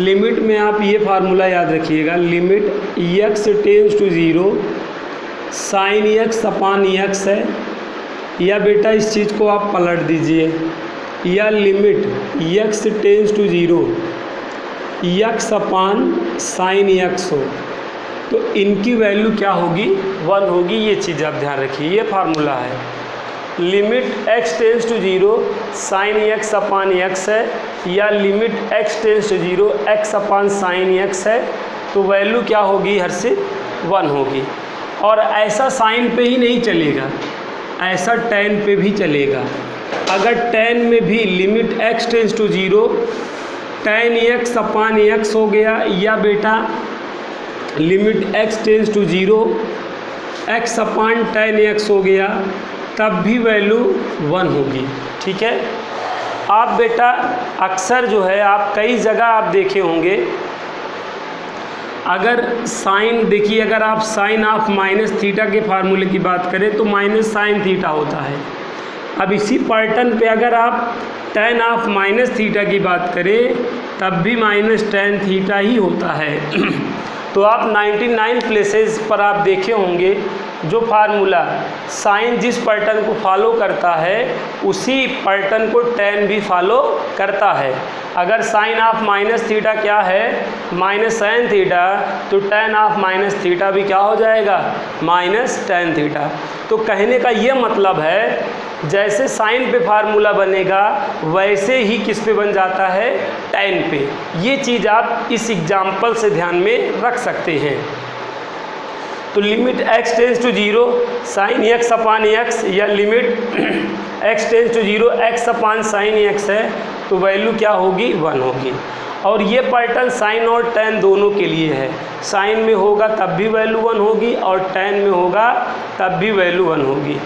Limit में आप ये फार्मूला याद रखिएगा, limit x tense to 0 sine x upon x है, या बेटा इस चीज़ को आप पलट दीजिए, या limit x tense to 0 x upon sine x हो, तो इनकी वैल्यू क्या होगी, 1 होगी। ये चीज़ आप ध्यान रखिए, ये फार्मूला है। Limit x tense to 0 sine x upon x है, या limit x tense to 0 x upon sine x है, तो वैल्यू क्या होगी हर्षित, 1 होगी। और ऐसा साइन पे ही नहीं चलेगा, ऐसा tan पे भी चलेगा। अगर tan में भी limit x tense to 0 tan x upon x हो गया, या बेटा limit x tense to 0 x upon tan x हो गया, तब भी वैल्यू 1 होगी। ठीक है। आप बेटा अक्सर जो है आप कई जगह आप देखे होंगे, अगर साइन देखिए, अगर आप साइन ऑफ माइनस थीटा के फार्मूले की बात करें तो माइनस साइन थीटा होता है। अब इसी पैटर्न पे अगर आप tan ऑफ माइनस थीटा की बात करें तब भी माइनस tan थीटा ही होता है। तो आप 99 प्लेसेस पर आप देखे होंगे जो फार्मूला साइन जिस पैटर्न को फॉलो करता है उसी पैटर्न को tan भी फॉलो करता है। अगर साइन ऑफ माइनस थीटा क्या है, माइनस साइन थीटा, तो tan ऑफ माइनस थीटा भी क्या हो जाएगा, माइनस tan थीटा। तो कहने का ये मतलब है जैसे साइन पे फार्मूला बनेगा वैसे ही किस पे बन जाता है, tan पे। ये चीज़ आप इस एग्जाम्पल से ध्यान में रख सकते हैं। तो limit x tense to 0 sine x upon x, या limit x tense to 0 x upon sine x है, तो वैल्यू क्या होगी, 1 होगी। और ये पैटर्न साइन और tan दोनों के लिए है। साइन में होगा तब भी वैल्यू 1 होगी, और tan में होगा तब भी वैल्यू 1 होगी।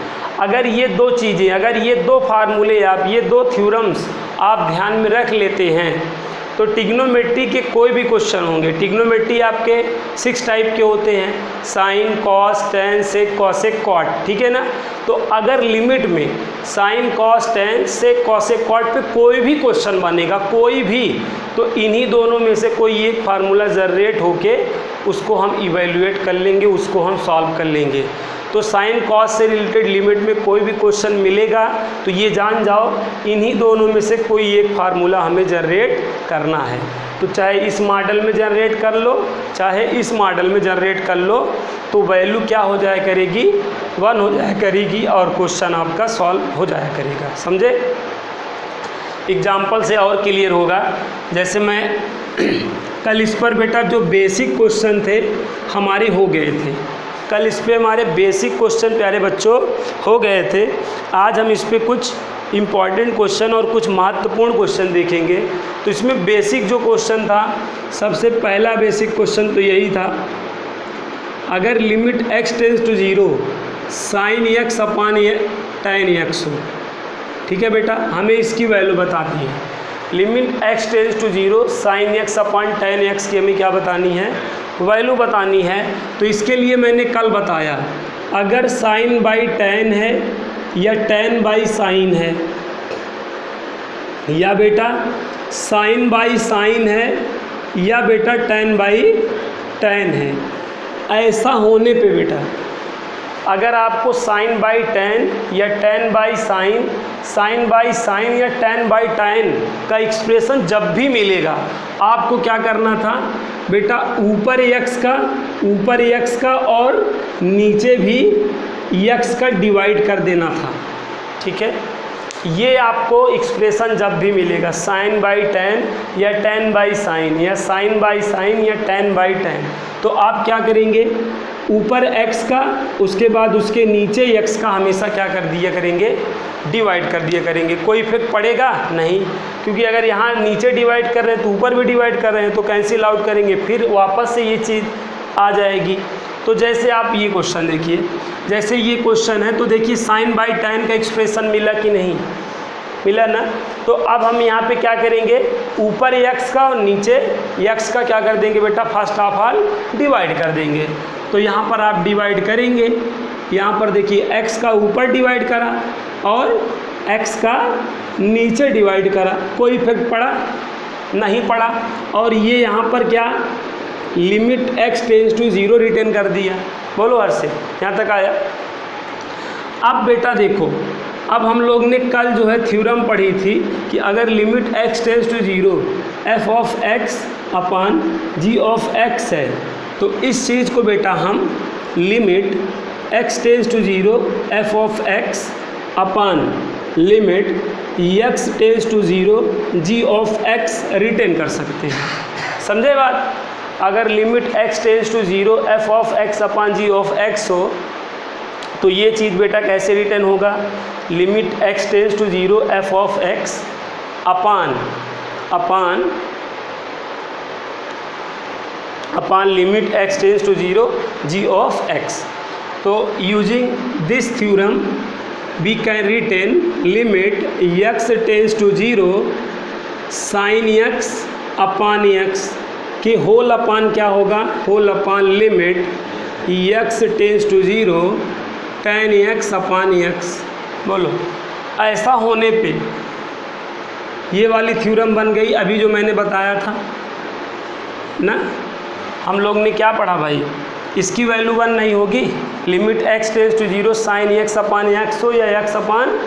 अगर ये दो चीज़ें, अगर ये दो फार्मूले आप, ये दो थ्योरम्स आप ध्यान में रख लेते हैं तो टिग्नोमेट्री के कोई भी क्वेश्चन होंगे, टिग्नोमेट्री आपके 6 टाइप के होते हैं, साइन, कॉस, टेन, सेक, कॉसेक, कॉट, ठीक है ना। तो अगर लिमिट में साइन, कॉस, टेन, सेक, कॉसेक, कॉट पे कोई भी क्वेश्चन बनेगा, कोई भी, तो इन्हीं दोनों में से कोई एक फार्मूला जनरेट होके उसको हम इवेल्युएट कर लेंगे, उसको हम सॉल्व कर लेंगे। तो साइन कॉस से रिलेटेड लिमिट में कोई भी क्वेश्चन मिलेगा तो ये जान जाओ इन्हीं दोनों में से कोई एक फार्मूला हमें जनरेट करना है। तो चाहे इस मॉडल में जनरेट कर लो, चाहे इस मॉडल में जनरेट कर लो, तो वैल्यू क्या हो जाया करेगी, 1 हो जाया करेगी, और क्वेश्चन आपका सॉल्व हो जाया करेगा। समझे। एग्जाम्पल से और क्लियर होगा। जैसे मैं कल इस पर बेटा जो बेसिक क्वेश्चन थे हमारे हो गए थे, कल इस पे हमारे बेसिक क्वेश्चन प्यारे बच्चों हो गए थे। आज हम इस पे कुछ इम्पॉर्टेंट क्वेश्चन और कुछ महत्वपूर्ण क्वेश्चन देखेंगे। तो इसमें बेसिक जो क्वेश्चन था, सबसे पहला बेसिक क्वेश्चन तो यही था, अगर limit x tense to 0 sine x upon tan x हो, ठीक है बेटा, हमें इसकी वैल्यू बतानी है। Limit x tense to 0 sine x upon tan x की हमें क्या बतानी है, वैल्यू बतानी है। तो इसके लिए मैंने कल बताया, अगर साइन बाई tan है या tan बाई साइन है, या बेटा साइन बाई साइन है, या बेटा tan बाई tan है, ऐसा होने पे बेटा अगर आपको साइन बाई tan या tan by sine, sine by sine या tan बाई tan का एक्सप्रेशन जब भी मिलेगा, आपको क्या करना था बेटा, ऊपर x का और नीचे भी x का डिवाइड कर देना था। ठीक है। ये आपको एक्सप्रेशन जब भी मिलेगा, साइन बाई tan या tan बाई साइन, या साइन बाई साइन या tan बाई tan, तो आप क्या करेंगे, ऊपर x का, उसके बाद उसके नीचे x का हमेशा क्या कर दिया करेंगे, डिवाइड कर दिया करेंगे। कोई इफेक्ट पड़ेगा नहीं, क्योंकि अगर यहाँ नीचे डिवाइड कर रहे हैं तो ऊपर भी डिवाइड कर रहे हैं, तो कैंसिल आउट करेंगे, फिर वापस से ये चीज़ आ जाएगी। तो जैसे आप ये क्वेश्चन देखिए, जैसे ये क्वेश्चन है, तो देखिए साइन बाई tan का एक्सप्रेशन मिला कि नहीं, मिला ना। तो अब हम यहाँ पे क्या करेंगे, ऊपर x का और नीचे x का क्या कर देंगे बेटा, फर्स्ट ऑफ ऑल डिवाइड कर देंगे। तो यहाँ पर आप डिवाइड करेंगे, यहाँ पर देखिए x का ऊपर डिवाइड करा और x का नीचे डिवाइड करा, कोई इफेक्ट पड़ा नहीं पढ़ा, और ये यहाँ पर क्या limit x tense to 0 return कर दिया। बोलो हर्षित, यहाँ तक आया। अब बेटा देखो, अब हम लोग ने कल जो है थ्योरम पढ़ी थी कि अगर limit x tense to 0 f of x upon g of x है, तो इस चीज़ को बेटा हम limit x tense to 0 f of x upon limit x tense to 0 g of x written कर सकते हैं। समझे बात? अगर limit x tense to 0 f of x upon g of x हो तो ये चीज़ बेटा कैसे रिटर्न होगा? Limit x tense to 0 f of x upon limit x tense to 0 g of x। तो using this theorem we can written limit x tense to 0 sine x upon x कि whole upon क्या होगा? Whole upon limit x tense to 0 tan x upon x। बोलो, ऐसा होने पे ये वाली थ्योरम बन गई अभी जो मैंने बताया था ना। हम लोग ने क्या पढ़ा भाई? इसकी वैल्यू 1 नहीं होगी। Limit x tense to 0 sine x upon x हो या x अपॉन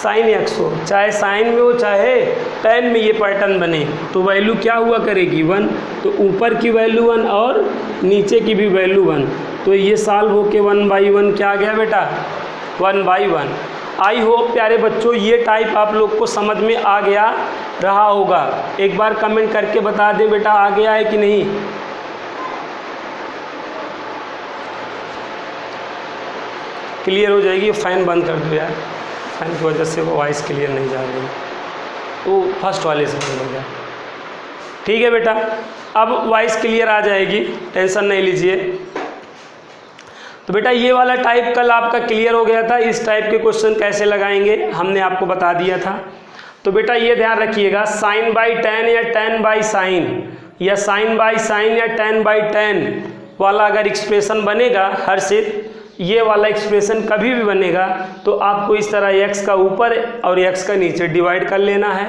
साइन x हो, चाहे साइन में हो चाहे tan में ये पैटर्न बने, तो वैल्यू क्या हुआ करेगी? 1। तो ऊपर की वैल्यू 1 और नीचे की भी वैल्यू 1, तो ये सॉल्व होके 1/1 क्या आ गया बेटा? 1/1। आई होप प्यारे बच्चों ये टाइप आप लोग को समझ में आ गया रहा होगा। एक बार कमेंट करके बता दे बेटा आ गया है कि नहीं। क्लियर हो जाएगी। फ़ैन बंद कर दो यार, फ़ैन की वजह से वो वॉइस क्लियर नहीं जा रही, वो फर्स्ट वाले से बंद हो गया। ठीक है बेटा, अब वॉइस क्लियर आ जाएगी, टेंशन नहीं लीजिए। तो बेटा ये वाला टाइप कल आपका क्लियर हो गया था। इस टाइप के क्वेश्चन कैसे लगाएंगे हमने आपको बता दिया था। तो बेटा ये ध्यान रखिएगा, साइन बाई टेन या टेन बाई साइन या साइन बाई साइन या टेन बाई टेन वाला अगर एक्सप्रेशन बनेगा हर्षित, ये वाला एक्सप्रेशन कभी भी बनेगा तो आपको इस तरह x का ऊपर और x का नीचे डिवाइड कर लेना है।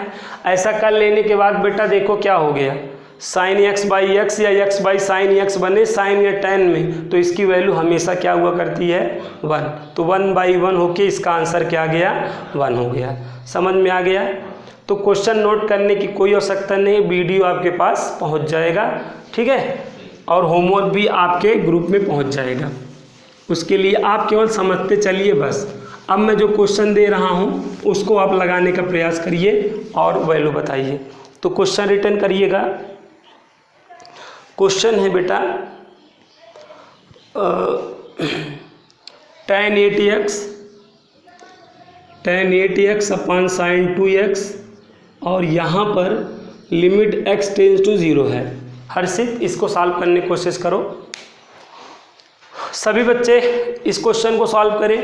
ऐसा कर लेने के बाद बेटा देखो क्या हो गया, साइन x बाई एक्स या x बाई साइन x बने साइन या टेन में, तो इसकी वैल्यू हमेशा क्या हुआ करती है? 1। तो 1/1 होके इसका आंसर क्या गया? 1 हो गया। समझ में आ गया? तो क्वेश्चन नोट करने की कोई आवश्यकता नहीं, वीडियो आपके पास पहुंच जाएगा, ठीक है, और होमवर्क भी आपके ग्रुप में पहुंच जाएगा। उसके लिए आप केवल समझते चलिए बस। अब मैं जो क्वेश्चन दे रहा हूं उसको आप लगाने का प्रयास करिए और वैल्यू बताइए। तो क्वेश्चन रिटर्न करिएगा। क्वेश्चन है बेटा tan 8x upon sine 2x और यहाँ पर लिमिट x टेंस टू 0 है। हर्षित इसको सॉल्व करने की कोशिश करो। सभी बच्चे इस क्वेश्चन को सॉल्व करें।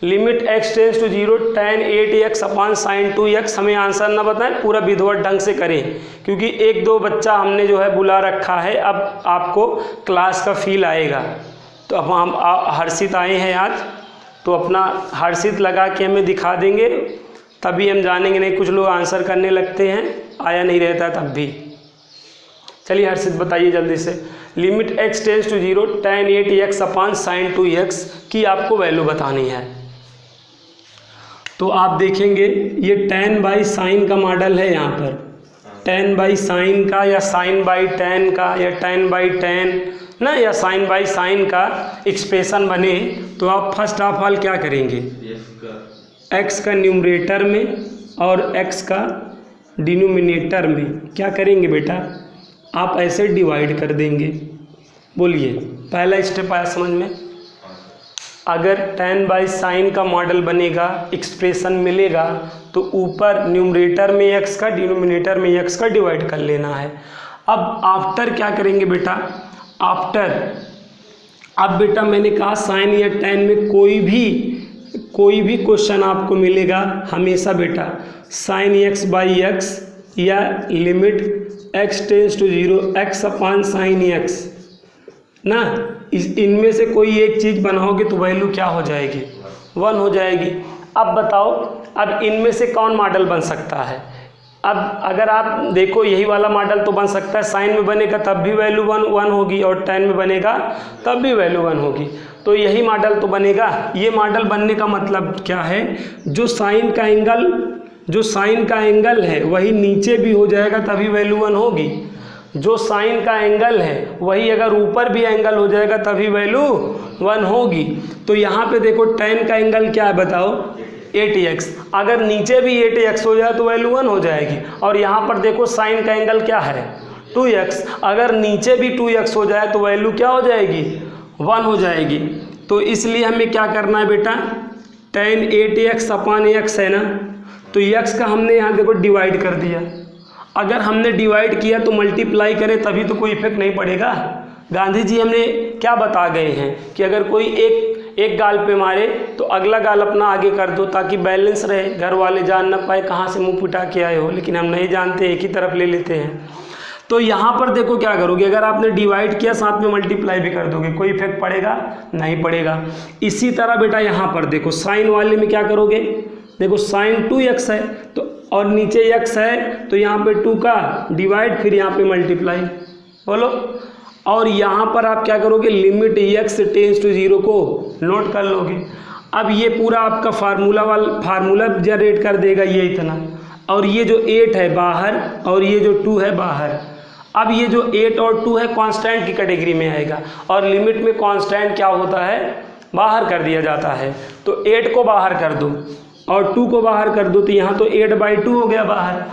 Limit x tense to 0 tan 8x upon sine 2x। हमें आंसर ना बताएं, पूरा विधिवत ढंग से करें, क्योंकि 1-2 बच्चा हमने जो है बुला रखा है, अब आपको क्लास का फील आएगा। तो अब हम हर्षित आए हैं आज, तो अपना हर्षित लगा के हमें दिखा देंगे, तभी हम जानेंगे। नहीं कुछ लोग आंसर करने लगते हैं, आया नहीं रहता तब भी। चलिए हर्षित बताइए जल्दी से। Limit x tense to 0 tan 8x upon sine 2x की आपको वैल्यू बतानी है। तो आप देखेंगे ये tan बाई साइन का मॉडल है, यहाँ पर tan बाई साइन का या साइन बाई tan का या tan बाई tan ना या साइन बाई साइन का एक्सप्रेशन बने, तो आप फर्स्ट ऑफ ऑल क्या करेंगे? x का न्यूमरेटर में और x का डिनोमिनेटर में क्या करेंगे बेटा? आप ऐसे डिवाइड कर देंगे। बोलिए, पहला स्टेप आया समझ में? अगर tan बाई साइन का मॉडल बनेगा, एक्सप्रेशन मिलेगा, तो ऊपर न्यूमरेटर में x का डिनोमिनेटर में x का डिवाइड कर लेना है। अब आफ्टर क्या करेंगे बेटा? आफ्टर अब बेटा मैंने कहा साइन या tan में कोई भी क्वेश्चन आपको मिलेगा, हमेशा बेटा साइन x बाई एक्स या limit x tense to 0 x upon sine x ना, इनमें से कोई एक चीज़ बनाओगे तो वैल्यू क्या हो जाएगी? 1 हो जाएगी। अब बताओ, अब इनमें से कौन मॉडल बन सकता है? अब अगर आप देखो यही वाला मॉडल तो बन सकता है, साइन में बनेगा तब भी वैल्यू वन होगी और tan में बनेगा तब भी वैल्यू 1 होगी, तो यही मॉडल तो बनेगा। ये मॉडल बनने का मतलब क्या है, जो साइन का एंगल है वही नीचे भी हो जाएगा तभी वैल्यू 1 होगी, जो साइन का एंगल है वही अगर ऊपर भी एंगल हो जाएगा तभी वैल्यू 1 होगी। तो यहाँ पे देखो tan का एंगल क्या है बताओ, 80x, अगर नीचे भी 80x हो जाए तो वैल्यू 1 हो जाएगी। और यहाँ पर देखो साइन का एंगल क्या है 2x, अगर नीचे भी 2x हो जाए तो वैल्यू क्या हो जाएगी 1 हो जाएगी। तो इसलिए हमें क्या करना है बेटा, tan 80x अपान x है ना, तो x का हमने यहाँ देखो डिवाइड कर दिया, अगर हमने डिवाइड किया तो मल्टीप्लाई करें तभी तो कोई इफेक्ट नहीं पड़ेगा। गांधी जी हमने क्या बता गए हैं कि अगर कोई एक गाल पे मारे तो अगला गाल अपना आगे कर दो ताकि बैलेंस रहे, घर वाले जान ना पाए कहाँ से मुंह पिटा के आए हो, लेकिन हम नहीं जानते, एक ही तरफ ले लेते हैं। तो यहाँ पर देखो क्या करोगे, अगर आपने डिवाइड किया साथ में मल्टीप्लाई भी कर दोगे, कोई इफेक्ट पड़ेगा नहीं पड़ेगा। इसी तरह बेटा यहाँ पर देखो साइन वाले में क्या करोगे, देखो साइन 2x है तो और नीचे x है तो यहाँ पे 2 का डिवाइड फिर यहाँ पे मल्टीप्लाई, बोलो। और यहाँ पर आप क्या करोगे, लिमिट x टेंस टू 0 को नोट कर लोगे। अब ये पूरा आपका फार्मूला जनरेट कर देगा ये इतना, और ये जो 8 है बाहर और ये जो 2 है बाहर। अब ये जो 8 और 2 है कांस्टेंट की कैटेगरी में आएगा, और लिमिट में कांस्टेंट क्या होता है, बाहर कर दिया जाता है। तो 8 को बाहर कर दो और 2 को बाहर कर दो, तो यहाँ तो 8/2 हो गया बाहर।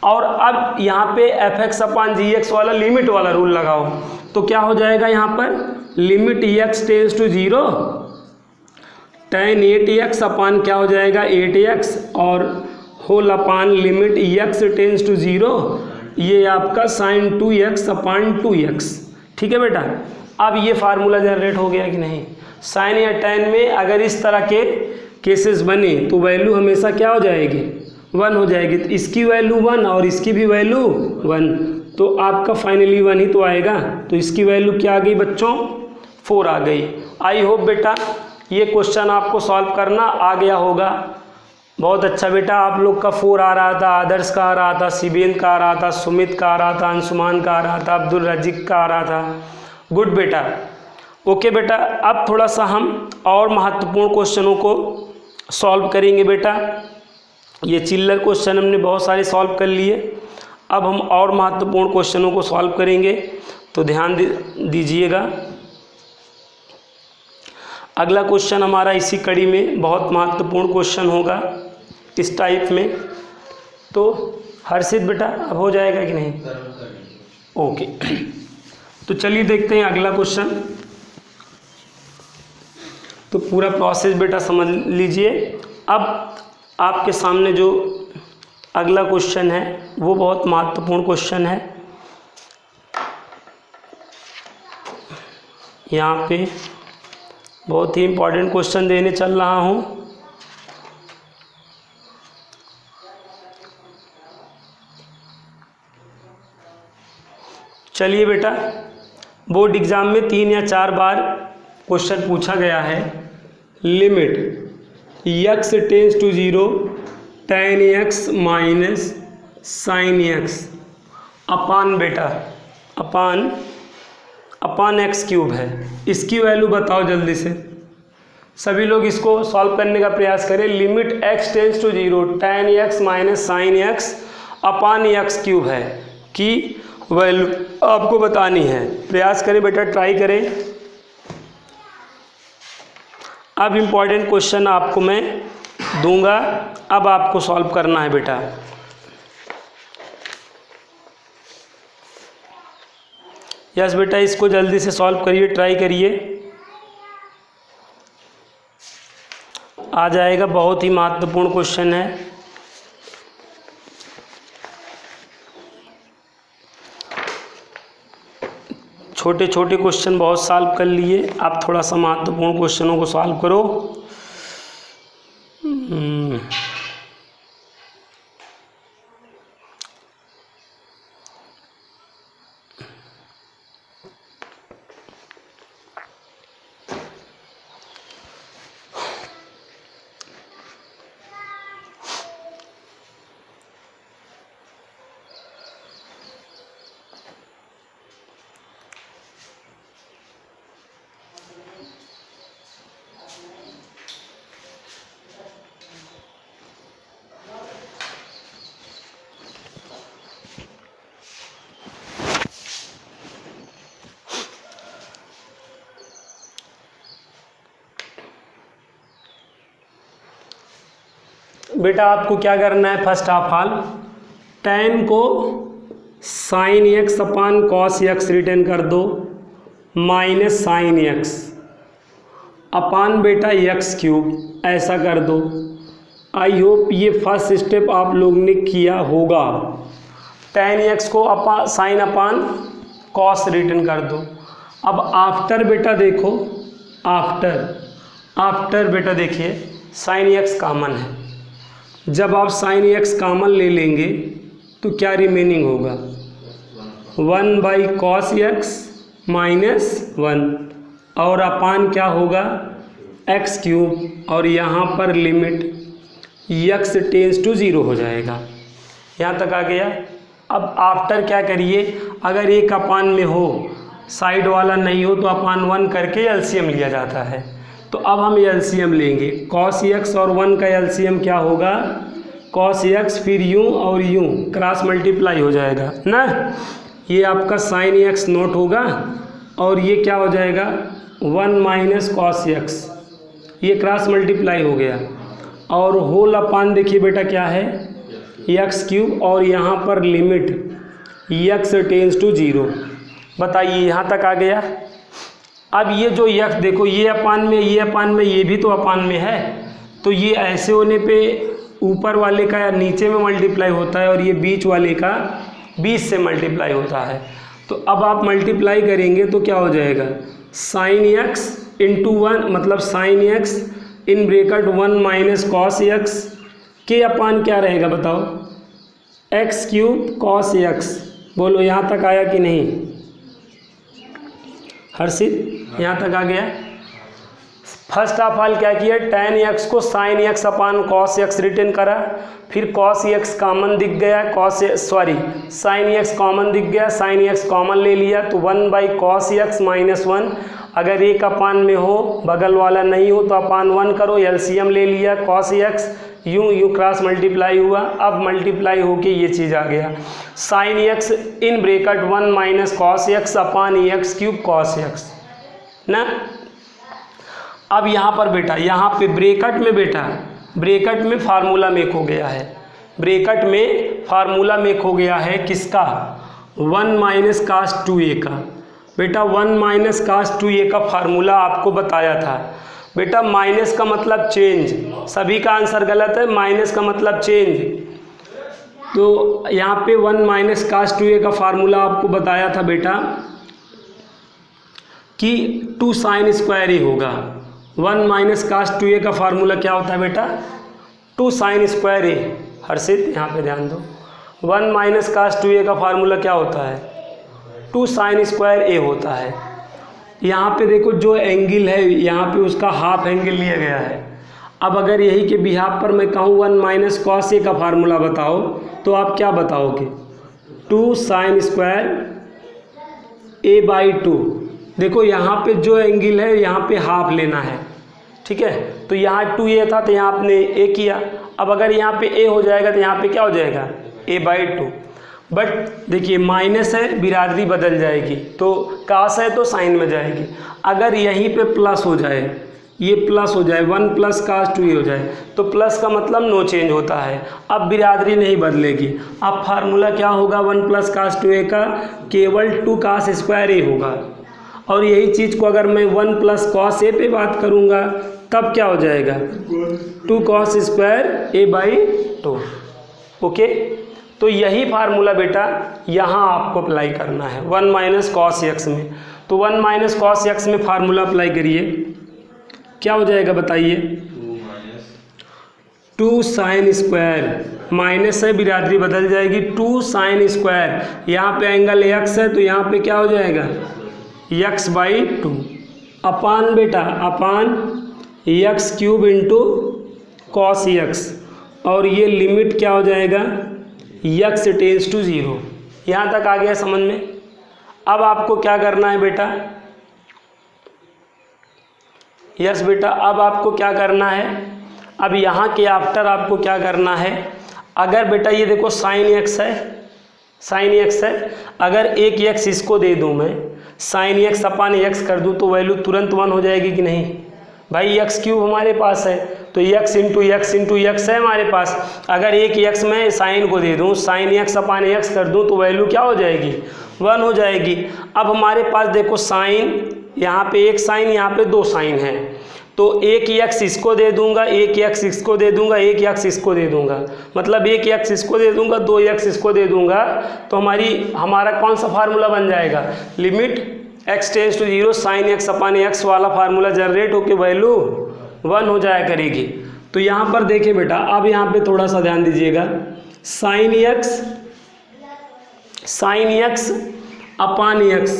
और अब यहाँ पे fx अपान gx वाला लिमिट वाला रूल लगाओ, तो क्या हो जाएगा यहाँ पर, limit x tense to 0 tan 8x upon क्या हो जाएगा 8x और whole upon limit x tense to 0, ये आपका साइन 2x अपान 2x। ठीक है बेटा, अब ये फार्मूला जनरेट हो गया कि नहीं। साइन या tan में अगर इस तरह के केसेस बने तो वैल्यू हमेशा क्या हो जाएगी 1 हो जाएगी, तो इसकी वैल्यू 1 और इसकी भी वैल्यू 1, तो आपका फाइनली 1 ही तो आएगा। तो इसकी वैल्यू क्या आ गई बच्चों, 4 आ गई। आई होप बेटा ये क्वेश्चन आपको सॉल्व करना आ गया होगा। बहुत अच्छा बेटा, आप लोग का 4 आ रहा था, आदर्श का आ रहा था, शिवेन का आ रहा था, सुमित का आ रहा था, अंशुमान का आ रहा था, अब्दुल रजीक का आ रहा था। गुड बेटा, ओके बेटा। अब थोड़ा सा हम और महत्वपूर्ण क्वेश्चनों को सॉल्व करेंगे बेटा। ये चिल्लर क्वेश्चन हमने बहुत सारे सॉल्व कर लिए, अब हम और महत्वपूर्ण क्वेश्चनों को सॉल्व करेंगे, तो ध्यान दीजिएगा। अगला क्वेश्चन हमारा इसी कड़ी में बहुत महत्वपूर्ण क्वेश्चन होगा इस टाइप में। तो हर्षित बेटा अब हो जाएगा कि नहीं, ओके। तो चलिए देखते हैं अगला क्वेश्चन। तो पूरा प्रोसेस बेटा समझ लीजिए। अब आपके सामने जो अगला क्वेश्चन है वो बहुत महत्वपूर्ण क्वेश्चन है। यहाँ पे बहुत ही इम्पोर्टेंट क्वेश्चन देने चल रहा हूँ। चलिए बेटा, बोर्ड एग्ज़ाम में 3 या 4 बार क्वेश्चन पूछा गया है। Limit x tense to 0 tan x minus sine x upon बेटा अपान x क्यूब है। इसकी वैल्यू बताओ जल्दी से, सभी लोग इसको सॉल्व करने का प्रयास करें। Limit x tense to 0 tan x minus sine x upon x cube है कि वैल्यू आपको बतानी है। प्रयास करें बेटा, ट्राई करें। अब इम्पॉर्टेंट क्वेश्चन आपको मैं दूंगा, अब आपको सॉल्व करना है बेटा। यस बेटा, इसको जल्दी से सॉल्व करिए, ट्राई करिए, आ जाएगा। बहुत ही महत्वपूर्ण क्वेश्चन है। छोटे छोटे क्वेश्चन बहुत सॉल्व कर लिए, आप थोड़ा सा महत्वपूर्ण क्वेश्चनों को सॉल्व करो। बेटा आपको क्या करना है, फर्स्ट ऑफ ऑल tan को साइन एक्स अपान कॉस एक्स रिटर्न कर दो, माइनस साइन एक्स अपान बेटा एक्स क्यूब ऐसा कर दो। आई होप ये फर्स्ट स्टेप आप लोग ने किया होगा। tan एक्स को साइन अपान कॉस रिटर्न कर दो। अब आफ्टर बेटा देखो, आफ्टर बेटा देखिए साइन एक्स कॉमन है। जब आप साइन एक्स कॉमन ले लेंगे तो क्या रिमेनिंग होगा, 1 बाई कॉस एक्स माइनस 1 और अपान क्या होगा एक्स क्यूब, और यहाँ पर लिमिट एक्स टेंस टू 0 हो जाएगा। यहाँ तक आ गया। अब आफ्टर क्या करिए, अगर एक अपान में हो साइड वाला नहीं हो तो अपान 1 करके एलसीएम लिया जाता है। तो अब हम एलसीएम लेंगे, कॉस एक्स और 1 का एलसीएम क्या होगा, कॉस एक्स फिर यूँ और यूँ क्रॉस मल्टीप्लाई हो जाएगा ना, ये आपका साइन एक्स नोट होगा और ये क्या हो जाएगा 1 माइनस कॉस एक्स, ये क्रॉस मल्टीप्लाई हो गया और होल अपान देखिए बेटा क्या है एक्स क्यूब और यहाँ पर लिमिट एक्स टेंस टू 0। बताइए यहाँ तक आ गया। अब ये जो एक्स देखो ये अपान में ये भी तो अपान में है, तो ये ऐसे होने पे ऊपर वाले का नीचे में मल्टीप्लाई होता है और ये बीच वाले का 20 से मल्टीप्लाई होता है। तो अब आप मल्टीप्लाई करेंगे तो क्या हो जाएगा साइन एक्स इंटू 1 मतलब sine x in bracket 1 minus cos x के अपान क्या रहेगा बताओ एक्स क्यूब कॉस एक्स। बोलो यहाँ तक आया कि नहीं हर्षित, यहाँ तक आ गया। फर्स्ट ऑफ ऑल क्या किया, tan एक्स को साइन एक्स अपान कॉस एक्स रिटर्न करा, फिर कॉस एक्स कॉमन दिख गया, साइन एक्स कॉमन दिख गया, साइन एक्स कॉमन ले लिया तो 1 बाई कॉस एक्स माइनस 1, अगर एक अपान में हो बगल वाला नहीं हो तो अपान 1 करो, एलसीएम ले लिया कॉस एक्स, यूँ क्रॉस मल्टीप्लाई हुआ। अब मल्टीप्लाई होके ये चीज़ आ गया sine x in bracket 1 minus cos x upon x cube cos x ना। अब यहाँ पर बेटा यहाँ पे ब्रैकेट में फार्मूला मेक हो गया है, ब्रैकेट में फार्मूला मेक हो गया है किसका 1 माइनस कास 2a का। बेटा 1 माइनस कास 2a का फार्मूला आपको बताया था बेटा, माइनस का मतलब चेंज, सभी का आंसर गलत है, माइनस का मतलब चेंज। तो यहाँ पे 1 माइनस कास 2a का फार्मूला आपको बताया था बेटा कि 2 साइन स्क्वायर ए होगा। 1 माइनस कास 2a का फार्मूला क्या होता है बेटा 2 साइन स्क्वायर ए। हर्षित यहाँ पे ध्यान दो, 1 माइनस कास 2a का फार्मूला क्या होता है 2 साइन स्क्वायर ए होता है। यहाँ पे देखो जो एंगल है यहाँ पे उसका हाफ एंगल लिया गया है। अब अगर यही के बिहाफ पर मैं कहूँ 1 माइनस कॉस ए का फार्मूला बताओ तो आप क्या बताओगे 2 साइन स्क्वायर ए बाई 2। देखो यहाँ पे जो एंगल है यहाँ पे हाफ लेना है, ठीक है, तो यहाँ 2a था तो यहाँ आपने a किया। अब अगर यहाँ पे a हो जाएगा तो यहाँ पे क्या हो जाएगा a बाई 2। बट देखिए माइनस है बिरादरी बदल जाएगी, तो कास है तो साइन में जाएगी। अगर यहीं पे प्लस हो जाए, ये प्लस हो जाए 1 प्लस कास 2a हो जाए तो प्लस का मतलब नो चेंज होता है, अब बिरादरी नहीं बदलेगी। अब फार्मूला क्या होगा 1 प्लस कास 2a का केवल 2 कास स्क्वायर ए होगा। और यही चीज़ को अगर मैं 1 प्लस कॉस ए पे बात करूँगा तब क्या हो जाएगा 2 cos square A by 2। Okay, तो यही फार्मूला बेटा यहाँ आपको अप्लाई करना है 1 माइनस कॉस एक्स में। तो 1 माइनस कॉस एक्स में फार्मूला अप्लाई करिए, क्या हो जाएगा बताइए 2 साइन स्क्वायर, माइनस है बिरादरी बदल जाएगी 2 साइन स्क्वायर, यहाँ पे एंगल एक्स है तो यहाँ पे क्या हो जाएगा एक्स बाई 2 अपान बेटा upon x cube into cos x, और ये लिमिट क्या हो जाएगा एक्स टेंस टू 0। यहाँ तक आ गया समझ में। अब आपको क्या करना है बेटा, यस बेटा, अब आपको क्या करना है, अब यहाँ के आफ्टर आपको क्या करना है, अगर बेटा ये देखो साइन एक्स है, अगर एक एक्स इसको दे दूँ मैं साइन एक्स अपान एक्स कर दूँ तो वैल्यू तुरंत 1 हो जाएगी कि नहीं भाई, एक्स क्यूब हमारे पास है तो x इंटू एक्स है हमारे पास। अगर एक x मैं साइन को दे दूँ, साइन x अपान x कर दूँ तो वैल्यू क्या हो जाएगी, 1 हो जाएगी। अब हमारे पास देखो साइन, यहाँ पे एक साइन, यहाँ पे दो साइन है, तो एक x इसको दे दूंगा, एक x इसको दे दूंगा, एक x इसको दे दूंगा, मतलब एक x इसको दे दूंगा, 2x इसको दे दूंगा, तो हमारा कौन सा फार्मूला बन जाएगा, limit x tends to 0 sine x upon x वाला फार्मूला जनरेट होकर वैल्यू 1 हो जाया करेगी। तो यहाँ पर देखिए बेटा, अब यहाँ पे थोड़ा सा ध्यान दीजिएगा, साइन x अपान x,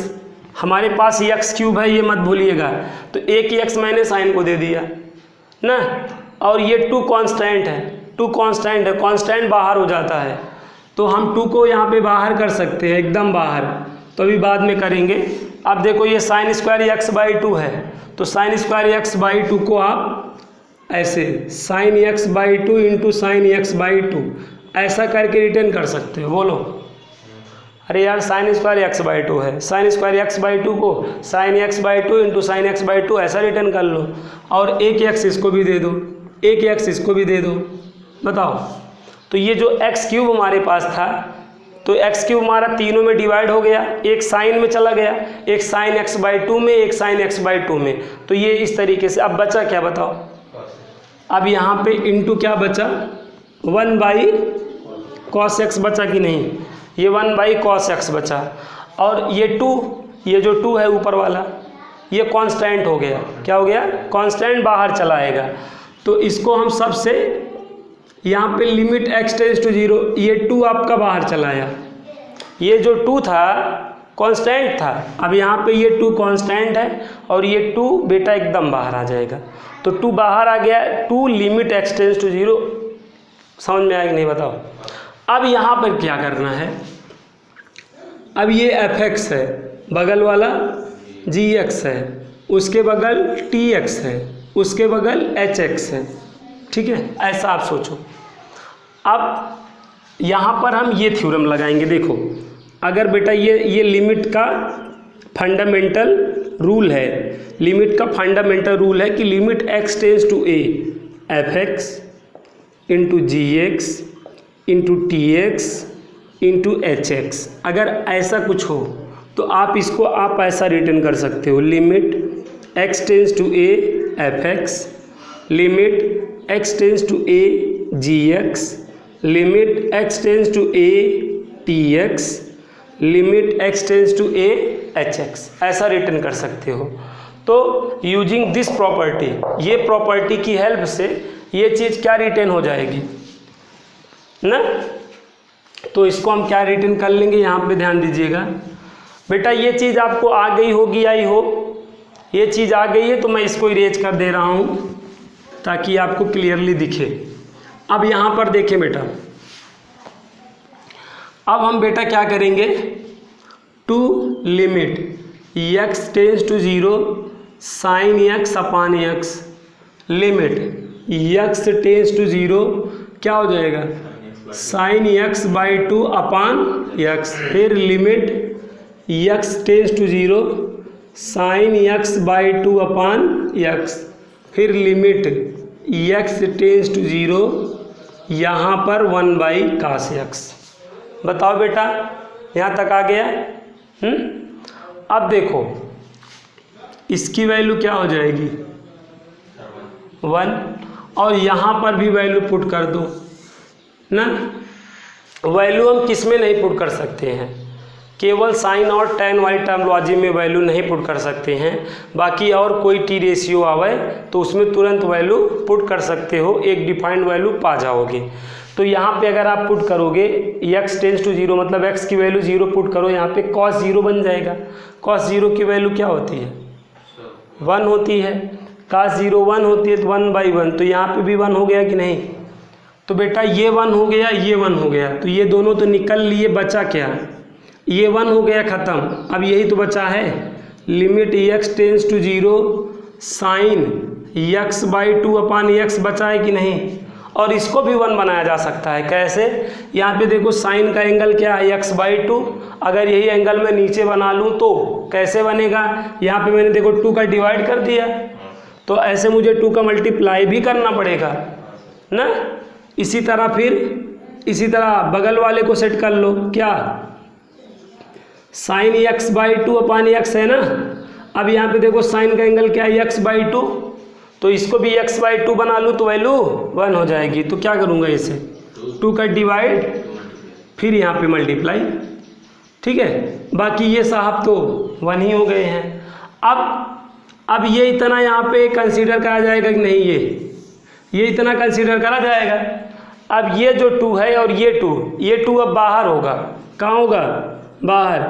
हमारे पास x क्यूब है, ये मत भूलिएगा, तो एक x मैंने साइन को दे दिया ना, और ये 2 कांस्टेंट है, 2 कांस्टेंट है, कांस्टेंट बाहर हो जाता है, तो हम 2 को यहाँ पे बाहर कर सकते हैं, एकदम बाहर, तो अभी बाद में करेंगे। अब देखो ये साइन स्क्वायर x बाई 2 है, तो साइन स्क्वायर x बाई 2 को आप ऐसे sine x by 2 into sine x by 2 ऐसा करके रिटर्न कर सकते हो। बोलो, अरे यार साइन स्क्वायर x बाई 2 है, साइन स्क्वायर x बाई 2 को sine x by 2 into sine x by 2 ऐसा रिटर्न कर लो, और एक x इसको भी दे दो, एक x इसको भी दे दो, बताओ। तो ये जो x क्यूब हमारे पास था, तो x क्यूब हमारा तीनों में डिवाइड हो गया, एक साइन में चला गया, एक साइन x बाई 2 में, एक साइन x बाई 2 में, तो ये इस तरीके से। अब बचा क्या बताओ, अब यहाँ पे इंटू क्या बचा, 1 बाई कॉस x बचा कि नहीं, ये 1 बाई कॉस x बचा, और ये 2, ये जो 2 है ऊपर वाला, ये कांस्टेंट हो गया, क्या हो गया, कांस्टेंट बाहर चला आएगा, तो इसको हम सबसे यहाँ पे लिमिट x टेंड्स टू 0, ये 2 आपका बाहर चला आया, ये जो 2 था कांस्टेंट था, अब यहाँ पे ये 2 कांस्टेंट है, और ये 2 बेटा एकदम बाहर आ जाएगा, तो 2 बाहर आ गया, 2 लिमिट x टेंड्स टू 0, समझ में आया कि नहीं बताओ। अब यहाँ पर क्या करना है, अब ये fx है, बगल वाला gx है, उसके बगल tx है, उसके बगल hx है, ठीक है, ऐसा आप सोचो। अब यहाँ पर हम ये थ्योरम लगाएंगे, देखो अगर बेटा ये लिमिट का फंडामेंटल रूल है, लिमिट का फंडामेंटल रूल है कि limit x tends to a fx into gx into tx into hx, अगर ऐसा कुछ हो तो आप इसको आप ऐसा रिटर्न कर सकते हो, limit x tends to a fx, limit x tends to a gx, limit x tends to a tx, limit x tends to a hx, ऐसा रिटर्न कर सकते हो। तो यूजिंग दिस प्रॉपर्टी, ये प्रॉपर्टी की हेल्प से ये चीज़ क्या रिटर्न हो जाएगी ना, तो इसको हम क्या रिटर्न कर लेंगे, यहाँ पे ध्यान दीजिएगा बेटा, ये चीज़ आपको आ गई होगी, आई हो, ये चीज़ आ गई है, तो मैं इसको इरेज कर दे रहा हूँ ताकि आपको क्लियरली दिखे। अब यहाँ पर देखें बेटा, अब हम बेटा क्या करेंगे, two limit x tends to 0 sine x upon x, limit x tends to 0 क्या हो जाएगा, sine x by 2 upon x, फिर limit x tends to 0 sine x by 2 upon x, फिर लिमिट x टेंड्स टू 0 यहाँ पर 1 by cos x। बताओ बेटा, यहाँ तक आ गया। अब देखो इसकी वैल्यू क्या हो जाएगी 1, और यहाँ पर भी वैल्यू पुट कर दो ना। वैल्यू हम किस में नहीं पुट कर सकते हैं, केवल साइन और टेन वाली टर्मोलॉजी में वैल्यू नहीं पुट कर सकते हैं, बाकी और कोई टी रेशियो आवे तो उसमें तुरंत वैल्यू पुट कर सकते हो, एक डिफाइंड वैल्यू पा जाओगे। तो यहाँ पे अगर आप पुट करोगे x टेंड्स टू 0 मतलब x की वैल्यू 0 पुट करो, यहाँ पे cos 0 बन जाएगा। cos 0 की वैल्यू क्या होती है 1 होती है, cos 0 1 होती है, तो 1 बाई 1, तो यहाँ पे भी 1 हो गया कि नहीं। तो बेटा ये 1 हो गया, ये 1 हो गया, तो ये दोनों तो निकल लिए, बचा क्या, ये 1 हो गया ख़त्म। अब यही तो बचा है, limit x tends to 0 sine x by 2 upon x बचा है कि नहीं। और इसको भी 1 बनाया जा सकता है, कैसे, यहाँ पे देखो साइन का एंगल क्या है x बाई 2, अगर यही एंगल मैं नीचे बना लूँ तो कैसे बनेगा, यहाँ पे मैंने देखो 2 का डिवाइड कर दिया, तो ऐसे मुझे 2 का मल्टीप्लाई भी करना पड़ेगा ना। इसी तरह बगल वाले को सेट कर लो, क्या साइन x/2 अपान x है ना। अब यहाँ पे देखो साइन का एंगल क्या है, x/2, तो इसको भी x/2 बना लूँ तो वैल्यू 1 हो जाएगी। तो क्या करूँगा, इसे 2 का डिवाइड फिर यहाँ पे मल्टीप्लाई, ठीक है। बाकी ये साहब तो 1 ही हो गए हैं। अब ये इतना यहाँ पे कंसीडर करा जाएगा कि नहीं, ये इतना कंसीडर करा जाएगा। अब ये जो 2 है और ये 2 अब बाहर होगा, कहाँ होगा, बाहर।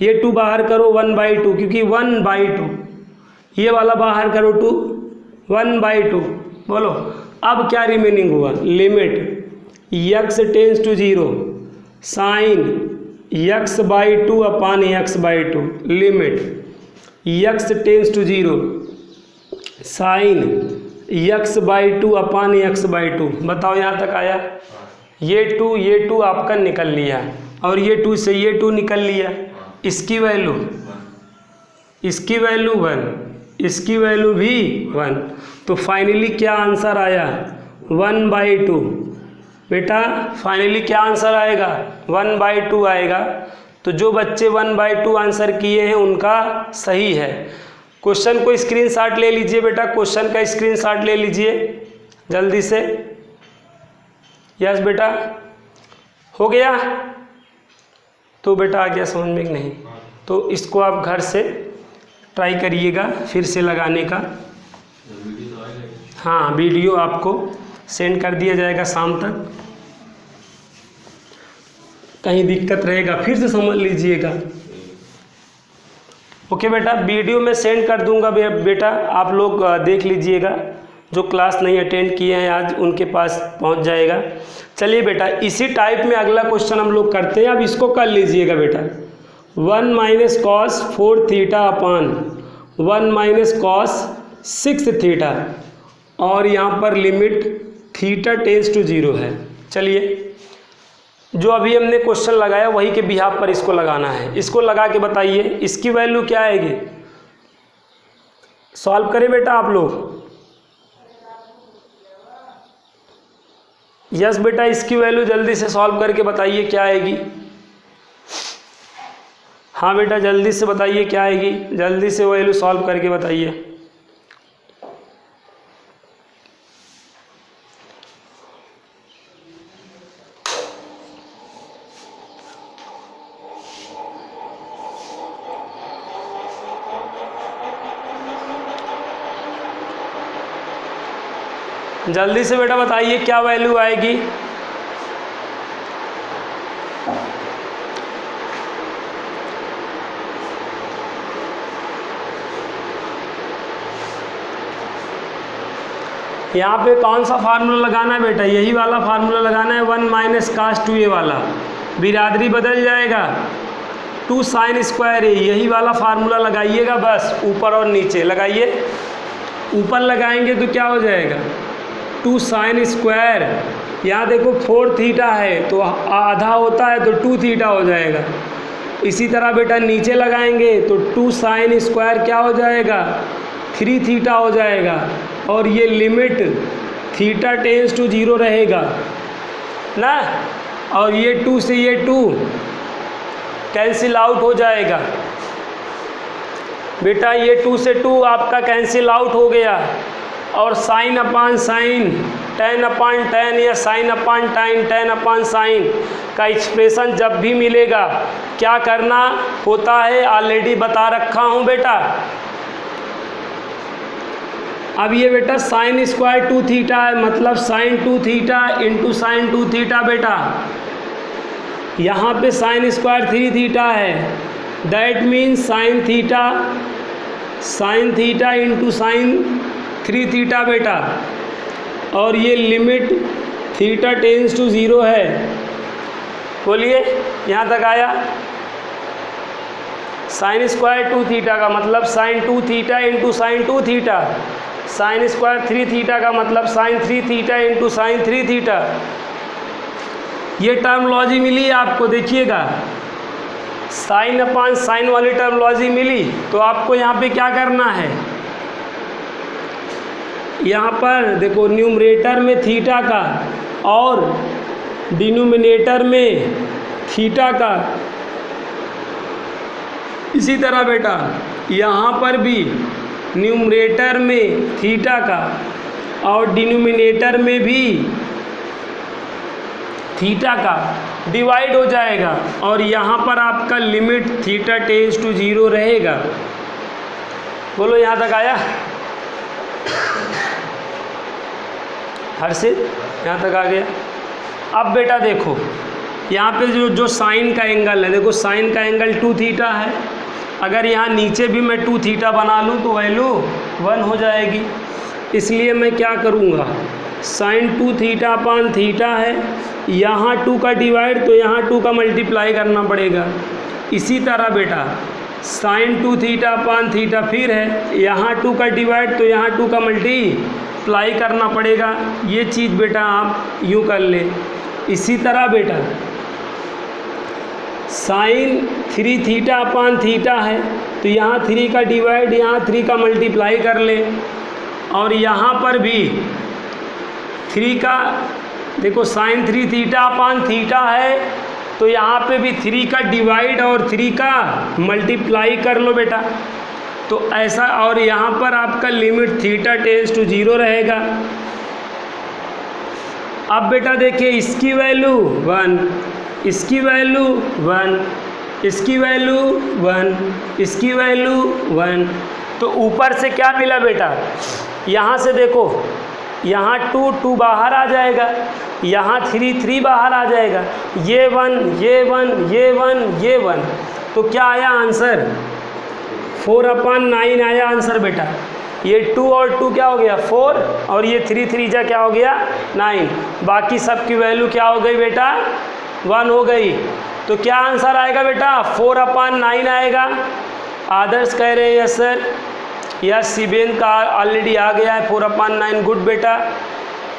ये 2 बाहर करो 1/2, क्योंकि 1/2, ये वाला बाहर करो 2 1/2। बोलो अब क्या रिमेनिंग हुआ, limit x tense to 0 sine x/2 upon x/2, limit x tense to 0 sine x/2 upon x/2। बताओ यहाँ तक आया। ये 2 आपका निकल लिया और ये 2 से ये 2 निकल लिया। इसकी वैल्यू 1, इसकी वैल्यू भी 1। तो फाइनली क्या आंसर आया, 1/2। बेटा फाइनली क्या आंसर आएगा, 1/2 आएगा। तो जो बच्चे 1/2 आंसर किए हैं उनका सही है। क्वेश्चन को स्क्रीनशॉट ले लीजिए बेटा, क्वेश्चन का स्क्रीनशॉट ले लीजिए जल्दी से। यस बेटा, हो गया। तो बेटा आ गया समझ में कि नहीं। तो इसको आप घर से ट्राई करिएगा फिर से लगाने का। हाँ, वीडियो आपको सेंड कर दिया जाएगा शाम तक। कहीं दिक्कत रहेगा फिर से समझ लीजिएगा। ओके बेटा, वीडियो में सेंड कर दूंगा बेटा, आप लोग देख लीजिएगा। जो क्लास नहीं अटेंड किए हैं आज उनके पास पहुंच जाएगा। चलिए बेटा, इसी टाइप में अगला क्वेश्चन हम लोग करते हैं। अब इसको कर लीजिएगा बेटा, 1 - cos 4θ अपान 1 - cos 6θ, और यहाँ पर लिमिट θ टेंस टू 0 है। चलिए, जो अभी हमने क्वेश्चन लगाया वही के बिहाफ पर इसको लगाना है। इसको लगा के बताइए इसकी वैल्यू क्या आएगी। सॉल्व करें बेटा आप लोग। यस बेटा, इसकी वैल्यू जल्दी से सॉल्व करके बताइए क्या आएगी। हाँ बेटा, जल्दी से बताइए क्या आएगी, जल्दी से वैल्यू सॉल्व करके बताइए। जल्दी से बेटा बताइए क्या वैल्यू आएगी। यहाँ पे कौन सा फार्मूला लगाना है बेटा, यही वाला फार्मूला लगाना है, 1 - cos 2a वाला। बिरादरी बदल जाएगा, 2 sin स्क्वायर a, यही वाला फार्मूला लगाइएगा। बस ऊपर और नीचे लगाइए। ऊपर लगाएंगे तो क्या हो जाएगा, 2 sin स्क्वायर, यहाँ देखो 4θ है तो आधा होता है तो 2θ हो जाएगा। इसी तरह बेटा नीचे लगाएंगे तो 2 sin स्क्वायर क्या हो जाएगा, 3θ हो जाएगा। और ये लिमिट θ टेंस टू 0 रहेगा ना। और ये 2 से ये 2 कैंसिल आउट हो जाएगा बेटा। ये 2 से 2 आपका कैंसिल आउट हो गया। और साइन अपान साइन, tan अपान tan या साइन अपान tan अपान साइन का एक्सप्रेशन जब भी मिलेगा क्या करना होता है ऑलरेडी बता रखा हूँ बेटा। अब ये बेटा साइन स्क्वायर 2θ है, मतलब साइन 2θ इंटू साइन 2θ बेटा। यहाँ पे साइन स्क्वायर 3θ है, that means sine theta into sine 3θ बेटा। और ये लिमिट θ टेंस टू 0 है। बोलिए यहाँ तक आया। साइन स्क्वायर 2θ का मतलब sine 2θ into sine 2θ, sine square 3θ का मतलब साइन 3θ इंटू साइन 3θ। ये टर्मोलॉजी मिली आपको, देखिएगा साइन अपान साइन वाली टर्मोलॉजी मिली। तो आपको यहाँ पे क्या करना है, यहाँ पर देखो न्यूमरेटर में थीटा का और डिनोमिनेटर में थीटा का, इसी तरह बेटा यहाँ पर भी न्यूमरेटर में थीटा का और डिनोमिनेटर में भी थीटा का डिवाइड हो जाएगा और यहाँ पर आपका लिमिट थीटा टेंड्स टू 0 रहेगा। बोलो यहाँ तक आया हर्षित, यहाँ तक आ गया। अब बेटा देखो यहाँ पे जो साइन का एंगल है, देखो साइन का एंगल 2 थीटा है। अगर यहाँ नीचे भी मैं 2 थीटा बना लूँ तो वैल्यू 1 हो जाएगी। इसलिए मैं क्या करूँगा, साइन 2 थीटा अपान थीटा है, यहाँ 2 का डिवाइड तो यहाँ 2 का मल्टीप्लाई करना पड़ेगा। इसी तरह बेटा साइन 2 थीटा अपान थीटा फिर है, यहाँ 2 का डिवाइड तो यहाँ 2 का मल्टीप्लाई करना पड़ेगा। ये चीज़ बेटा आप यूँ कर ले। इसी तरह बेटा साइन 3 थीटा अपान थीटा है तो यहाँ 3 का डिवाइड यहाँ 3 का मल्टीप्लाई कर ले और यहाँ पर भी 3 का देखो साइन 3 थीटा अपान थीटा है तो यहाँ पे भी 3 का डिवाइड और 3 का मल्टीप्लाई कर लो बेटा। तो ऐसा, और यहाँ पर आपका लिमिट थीटा टेंड्स टू 0 रहेगा। अब बेटा देखिए इसकी वैल्यू 1, इसकी वैल्यू 1, इसकी वैल्यू 1, इसकी वैल्यू 1। तो ऊपर से क्या मिला बेटा, यहाँ से देखो यहाँ 2 बाहर आ जाएगा, यहाँ 3 बाहर आ जाएगा, ये 1 ये 1 ये 1 ये 1। तो क्या आया आंसर, 4/9 आया आंसर बेटा। ये 2 और 2 क्या हो गया 4 और ये 3 जा क्या हो गया 9। बाकी सब की वैल्यू क्या हो गई बेटा 1 हो गई। तो क्या आंसर आएगा बेटा 4/9 आएगा। आदर्श कह रहे हैं यस सर, यस शिवेन का ऑलरेडी आ गया है 4/9, गुड बेटा।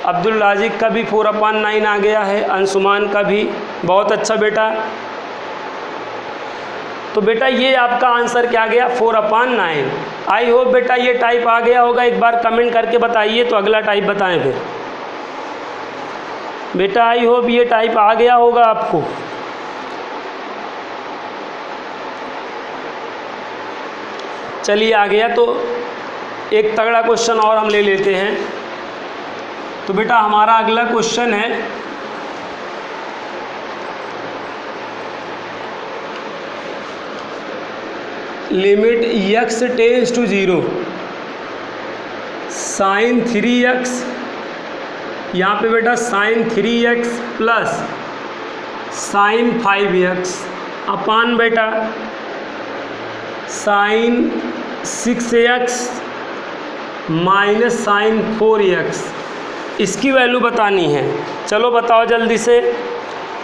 अब्दुल राजिक का भी 4/9 आ गया है, अंशुमान का भी, बहुत अच्छा बेटा। तो बेटा ये आपका आंसर क्या गया 4/9। आई होप बेटा ये टाइप आ गया होगा, एक बार कमेंट करके बताइए तो अगला टाइप बताएं फिर। बेटा आई होप ये टाइप आ गया होगा आपको। चलिए आ गया तो एक तगड़ा क्वेश्चन और हम ले लेते हैं। तो बेटा हमारा अगला क्वेश्चन है limit x tends to 0 sine 3x, यहाँ पे बेटा sign 3x plus sine 5x अपान बेटा sign 6x minus sine 4x। इसकी वैल्यू बतानी है। चलो बताओ जल्दी से।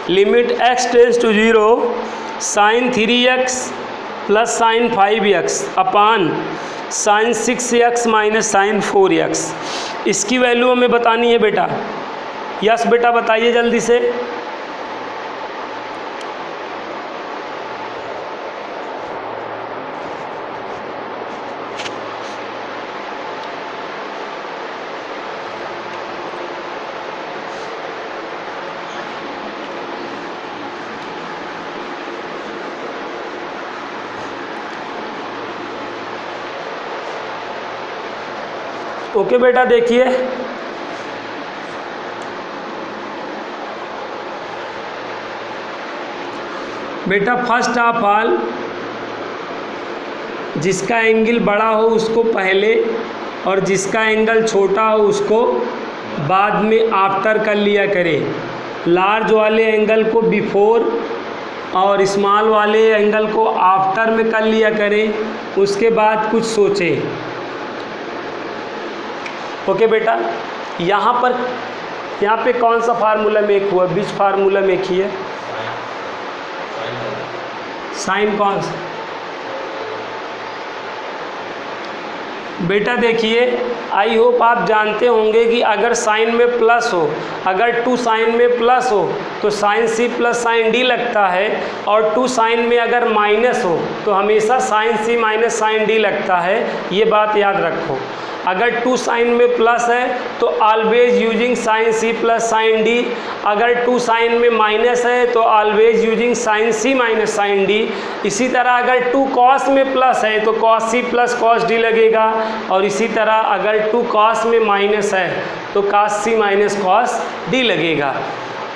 Limit x tends to 0 sine 3x plus sine 5x upon sine 6x minus sine 4x। इसकी वैल्यू हमें बतानी है बेटा। यस बेटा बताइए जल्दी से। ओके बेटा देखिए बेटा फर्स्ट ऑफ ऑल जिसका एंगल बड़ा हो उसको पहले और जिसका एंगल छोटा हो उसको बाद में आफ्टर कर लिया करें। लार्ज वाले एंगल को बिफोर और स्मॉल वाले एंगल को आफ्टर में कर लिया करें, उसके बाद कुछ सोचें। ओके बेटा यहाँ पे कौन सा फार्मूला मेक हुआ, बीच फार्मूला मेक ही है, साइन कौन सा बेटा देखिए। आई होप आप जानते होंगे कि अगर साइन में प्लस हो, अगर 2 साइन में प्लस हो तो sine C plus sine D लगता है, और 2 साइन में अगर माइनस हो तो हमेशा sign C minus sine D लगता है। ये बात याद रखो। अगर 2 साइन में प्लस है तो always using sine C plus sine D, अगर 2 साइन में माइनस है तो always using sine C minus sine D. इसी तरह अगर 2 कॉस में प्लस है तो cos C plus cos D लगेगा, और इसी तरह अगर 2 कॉस में माइनस है तो cos C minus cos D लगेगा।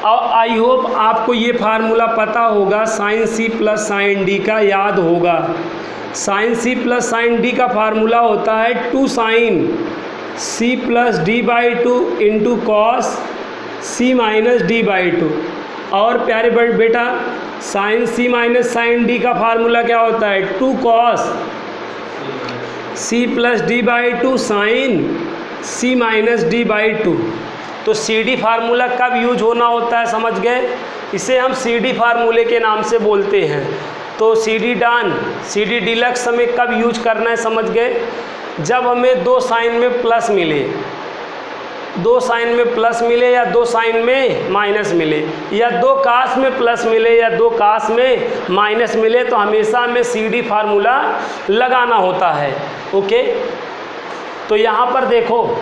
और आई होप आपको ये फार्मूला पता होगा, sine C plus sine D का याद होगा। Sine C plus sine D का फार्मूला होता है 2 sine C plus D by 2 into cos C minus D by 2। और प्यारे बेटा sine C minus sine D का फार्मूला क्या होता है 2 cos C plus D by 2 sine C minus D by 2। तो सी डी फार्मूला कब यूज होना होता है समझ गए, इसे हम सी डी फार्मूले के नाम से बोलते हैं। तो C D done C D deluxe हमें कब यूज करना है समझ गए, जब हमें 2 साइन में प्लस मिले, 2 साइन में प्लस मिले या 2 साइन में माइनस मिले, या 2 कास में प्लस मिले या 2 कास में माइनस मिले, तो हमेशा हमें सी डी फार्मूला लगाना होता है। ओके, तो यहाँ पर देखो,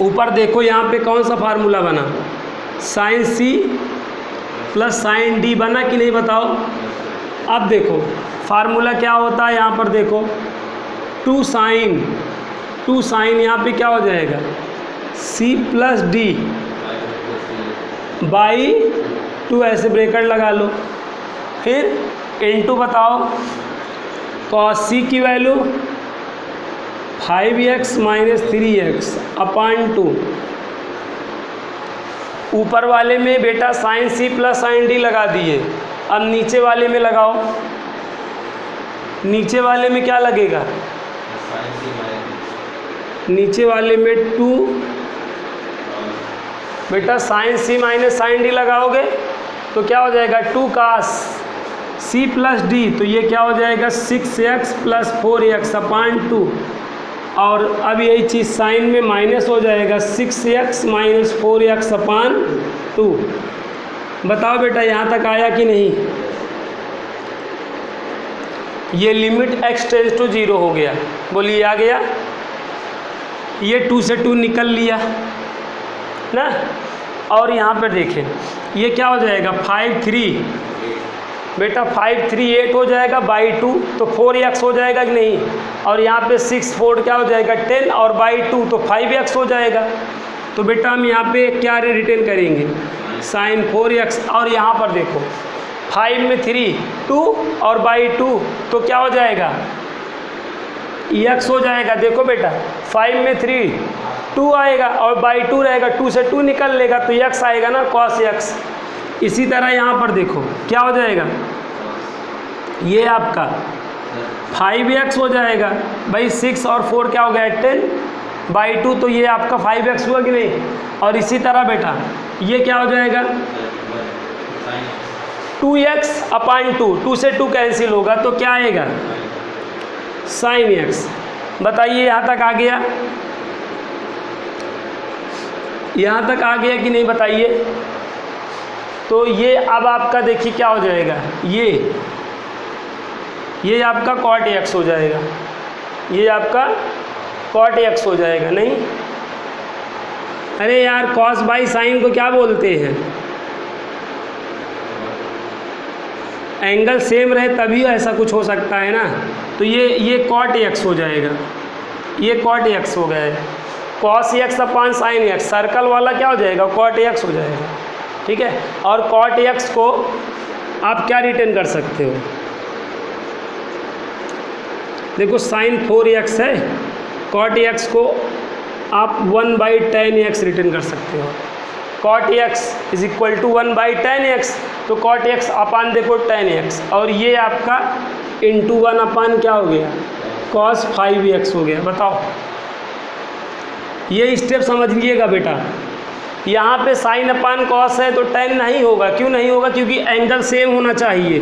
ऊपर देखो यहाँ पे कौन सा फार्मूला बना, sine C plus sine D बना कि नहीं बताओ। अब देखो फार्मूला क्या होता है, यहाँ पर देखो 2 साइन यहाँ पे क्या हो जाएगा सी प्लस डी बाई 2, ऐसे ब्रैकेट लगा लो, फिर इनटू बताओ कॉस सी की वैल्यू 5x माइनस 3x अपान 2। ऊपर वाले में बेटा sine C plus sine D लगा दिए, अब नीचे वाले में लगाओ, नीचे वाले में क्या लगेगा, नीचे वाले में 2 बेटा sine C minus sine D लगाओगे तो क्या हो जाएगा 2 कास सी प्लस डी, तो ये क्या हो जाएगा 6x प्लस 4x अपान 2। और अब यही चीज़ साइन में माइनस हो जाएगा 6x माइनस 4x अपान 2। बताओ बेटा यहाँ तक आया कि नहीं, ये लिमिट x टेंस टू 0 हो गया, बोलिए आ गया, ये 2 से 2 निकल लिया ना। और यहाँ पर देखें ये क्या हो जाएगा 5 3 बेटा 5 3 8 हो जाएगा बाई 2, तो 4x हो जाएगा कि नहीं, और यहाँ पे 6 4 क्या हो जाएगा 10 और बाई 2 तो 5x हो जाएगा। तो बेटा हम यहाँ पे क्या रिटर्न करेंगे साइन 4x, और यहाँ पर देखो 5 में 3 2 और बाई 2 तो क्या हो जाएगा x हो जाएगा। देखो बेटा 5 में 3 2 आएगा और बाई 2 रहेगा, 2 से 2 निकल लेगा तो x आएगा ना cos x। इसी तरह यहाँ पर देखो क्या हो जाएगा, ये आपका 5x हो जाएगा भाई, 6 और 4 क्या हो गया 10 बाई 2, तो ये आपका 5x हुआ कि नहीं। और इसी तरह बेटा ये क्या हो जाएगा 2x अपान 2, 2 से 2 कैंसिल होगा तो क्या आएगा साइन x। बताइए यहाँ तक आ गया, यहाँ तक आ गया कि नहीं बताइए। तो ये अब आपका देखिए क्या हो जाएगा, ये आपका cot x हो जाएगा, ये आपका cot x हो जाएगा। नहीं अरे यार cos बाई साइन को क्या बोलते हैं, एंगल सेम रहे तभी ऐसा कुछ हो सकता है ना। तो ये cot x हो जाएगा, ये cot x हो गया है, cos x upon sine x, circle वाला क्या हो जाएगा cot x हो जाएगा, ठीक है। और cot x को आप क्या रिटर्न कर सकते हो, देखो साइन 4x है, cot x को आप 1/10x रिटर्न कर सकते हो। cot x is equal to 1/10x, तो cot x अपान देखो 10x, और ये आपका इंटू 1 अपान क्या हो गया cos 5x हो गया। बताओ ये स्टेप समझ लीजिएगा बेटा, यहाँ पे साइन अपान कॉस है तो टेन नहीं होगा, क्यों नहीं होगा, क्योंकि एंगल सेम होना चाहिए,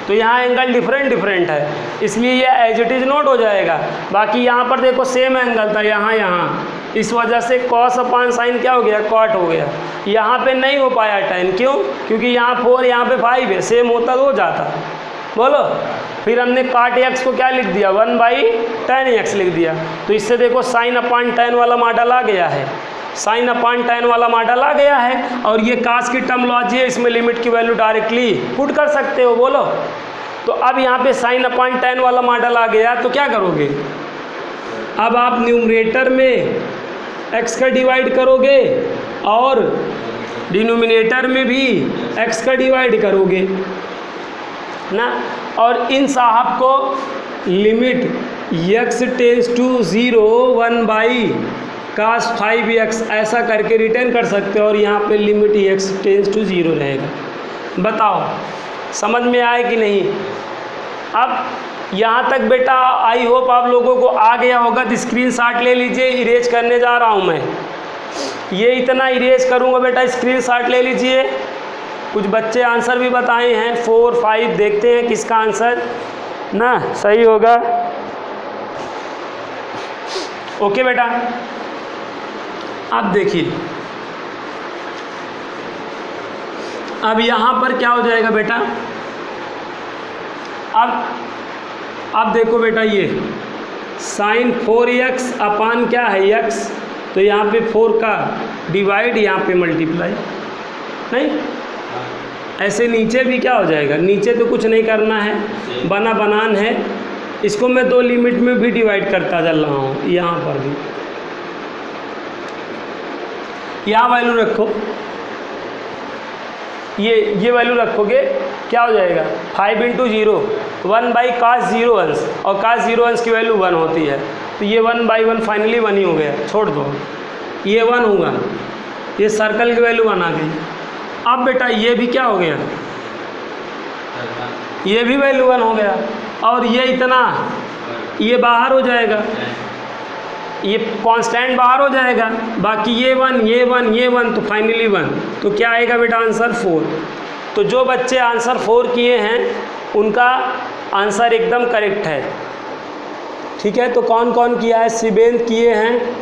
तो यहाँ एंगल डिफरेंट है, इसलिए ये एज इट इज़ नोट हो जाएगा। बाकी यहाँ पर देखो सेम एंगल था यहाँ, इस वजह से कॉस अपान साइन क्या हो गया कॉट हो गया। यहाँ पे नहीं हो पाया टेन, क्यों, क्योंकि यहाँ 4 यहाँ पे 5 है, सेम होता तो हो जाता। बोलो फिर हमने काट एक्स को क्या लिख दिया 1/tan लिख दिया। तो इससे देखो साइन अपॉन tan वाला मॉडल आ गया है, साइन अपॉन tan वाला मॉडल आ गया है। और ये कास की टर्मोलॉजी है, इसमें लिमिट की वैल्यू डायरेक्टली पुट कर सकते हो। बोलो तो अब यहाँ पे साइन अपॉन tan वाला मॉडल आ गया तो क्या करोगे, अब आप न्यूमरेटर में x का डिवाइड करोगे और डिनोमिनेटर में भी x का डिवाइड करोगे ना। और इन साहब को limit x tense to 0 1/cos 5x ऐसा करके रिटर्न कर सकते हो और यहाँ पे लिमिट x टेंस टू 0 रहेगा। बताओ समझ में आए कि नहीं। अब यहाँ तक बेटा आई होप आप लोगों को आ गया होगा। तो स्क्रीनशॉट ले लीजिए, इरेज करने जा रहा हूँ मैं, ये इतना इरेज करूँगा बेटा, स्क्रीनशॉट ले लीजिए। कुछ बच्चे आंसर भी बताए हैं 4 5, देखते हैं किसका आंसर ना सही होगा। ओके बेटा, अब देखिए अब यहाँ पर क्या हो जाएगा बेटा, अब देखो बेटा ये साइन 4x अपान क्या है x, तो यहाँ पे 4 का डिवाइड यहाँ पे मल्टीप्लाई, नहीं ऐसे नीचे भी क्या हो जाएगा, नीचे तो कुछ नहीं करना है, बना बनान है। इसको मैं 2 लिमिट में भी डिवाइड करता चल रहा हूँ, यहाँ पर भी यहाँ वैल्यू रखो, ये वैल्यू रखोगे क्या हो जाएगा 5 × 0 1/cos 0 अंश, और cos 0 अंश की वैल्यू 1 होती है। तो ये 1/1 फाइनली 1 ही हो गया, छोड़ दो, ये 1 होगा, ये सर्कल की वैल्यू 1 आ गई। अब बेटा ये भी क्या हो गया, ये भी वैल्यू 1 हो गया, और ये इतना ये बाहर हो जाएगा, ये कांस्टेंट बाहर हो जाएगा, बाकी ये 1 ये 1 ये 1, तो फाइनली 1। तो क्या आएगा बेटा आंसर 4। तो जो बच्चे आंसर 4 किए हैं उनका आंसर एकदम करेक्ट है, ठीक है। तो कौन कौन किया है, शिवेंद्र किए हैं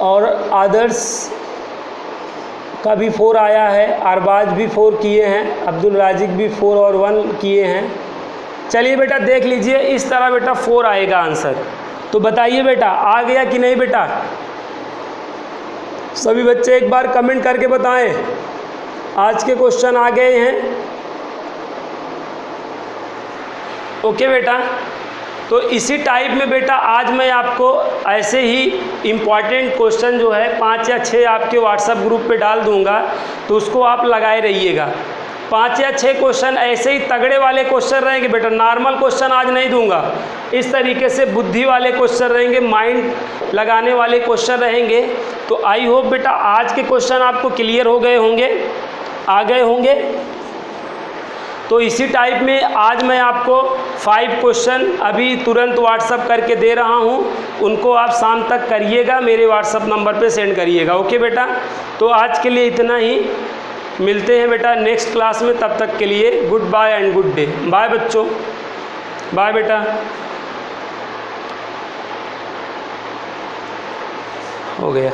और आदर्श का भी 4 आया है, अरबाज भी 4 किए हैं, अब्दुल राजिक भी 4 और 1 किए हैं। चलिए बेटा देख लीजिए, इस तरह बेटा 4 आएगा आंसर। तो बताइए बेटा आ गया कि नहीं बेटा, सभी बच्चे एक बार कमेंट करके बताएं आज के क्वेश्चन आ गए हैं। ओके बेटा, तो इसी टाइप में बेटा आज मैं आपको ऐसे ही इम्पॉर्टेंट क्वेश्चन जो है 5 या 6 आपके व्हाट्सएप ग्रुप पे डाल दूंगा, तो उसको आप लगाए रहिएगा। 5 या 6 क्वेश्चन ऐसे ही तगड़े वाले क्वेश्चन रहेंगे बेटा, नॉर्मल क्वेश्चन आज नहीं दूंगा। इस तरीके से बुद्धि वाले क्वेश्चन रहेंगे, माइंड लगाने वाले क्वेश्चन रहेंगे। तो आई होप बेटा आज के क्वेश्चन आपको क्लियर हो गए होंगे, आ गए होंगे। तो इसी टाइप में आज मैं आपको 5 क्वेश्चन अभी तुरंत व्हाट्सअप करके दे रहा हूं, उनको आप शाम तक करिएगा, मेरे व्हाट्सअप नंबर पे सेंड करिएगा। ओके बेटा, तो आज के लिए इतना ही, मिलते हैं बेटा नेक्स्ट क्लास में, तब तक के लिए good bye and good day. Bye बच्चों, बाय बेटा, हो गया।